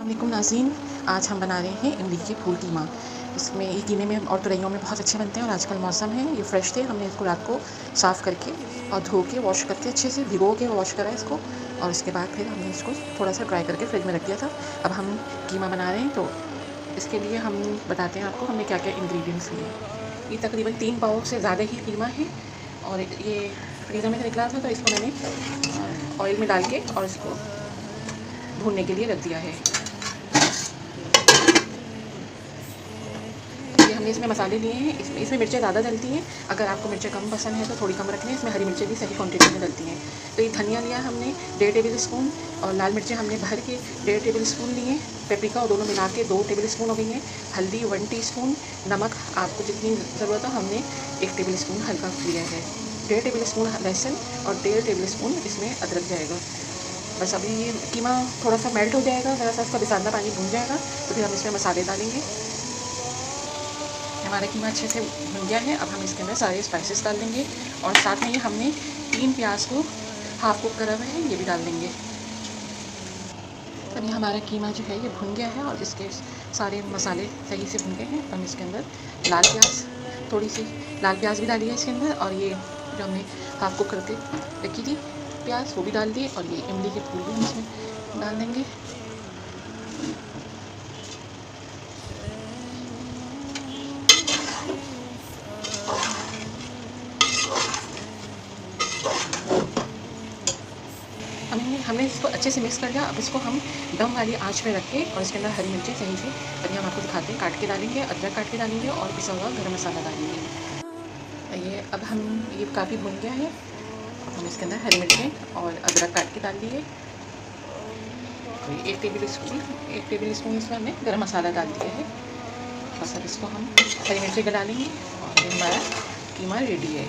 अस्सलामुअलैकुम नाज़रीन, आज हम बना रहे हैं इमली के फूल कीमा। इसमें ये कीमे में और तुरैयों में बहुत अच्छे बनते हैं और आजकल मौसम है, ये फ्रेश थे। हमने इसको रात को साफ़ करके और धो के वॉश करके अच्छे से भिगो के वॉश करा इसको, और उसके बाद फिर हमने इसको थोड़ा सा ड्राई करके फ्रिज में रख दिया था। अब हम कीमा बना रहे हैं, तो इसके लिए हम बताते हैं आपको हमने क्या क्या इंग्रेडिएंट्स लिए। ये तकरीबन 3 पाव से ज़्यादा ही कीमा है, और ये फ्रीज़र में से निकला था, तो इसको मैंने ऑयल में डाल के और इसको भूनने के लिए रख दिया है। ये हमने इसमें मसाले लिए हैं। इसमें मिर्चें ज़्यादा डलती हैं। अगर आपको मिर्चें कम पसंद है तो थोड़ी कम रख लें। इसमें हरी मिर्चें भी सही क्वांटिटी में डलती हैं। तो ये धनिया लिया हमने 1.5 टेबल स्पून, और लाल मिर्चें हमने भर के 1.5 टेबल स्पून लिए। पेपरिका और दोनों मिला के 2 टेबल स्पून हो गई हैं। हल्दी 1 टीस्पून, नमक आपको जितनी ज़रूरत हो हमने 1 टेबल स्पून हल्का लिया है। 1.5 टेबल स्पून लहसुन और 1.5 टेबल स्पून इसमें अदरक जाएगा। बस अभी ये कीमा थोड़ा सा मेल्ट हो जाएगा, ज़रा सा इसका बिसादा पानी भून जाएगा, तो फिर हम इसमें मसाले डालेंगे। हमारा कीमा अच्छे से भुन गया है। अब हम इसके अंदर सारे स्पाइसेस डाल देंगे, और साथ में ही हमने 3 प्याज को हाफ़ कुक करा हुआ है, ये भी डाल देंगे। अभी हमारा कीमा जो है ये भुन गया है, और इसके सारे मसाले सही से भुन गए हैं। हम इसके अंदर लाल प्याज, थोड़ी सी लाल प्याज भी डाली है इसके अंदर, और ये जो हमने हाफ़ कुक करके रखी थी प्याज वो भी डाल दिए, और ये इमली के फूल भी हम इसमें डाल देंगे। हमने इसको अच्छे से मिक्स कर लिया। अब इसको हम दम वाली आंच में रख के, और इसके अंदर हरी मिर्ची सही से, अभी हम आपको दिखाते हैं, काट के डालेंगे। अदरक काट के डालेंगे, और पिसा हुआ गरम मसाला डालेंगे। ये अब हम ये काफ़ी भुन गया है। अब हम इसके अंदर हरी मिर्चें और अदरक काट के डाल दिए। 1 टेबल स्पून इसमें हमने गरम मसाला डाल दिया है। बस अब इसको हम हरी मिर्ची डालेंगे, और हमारा कीमा रेडी है।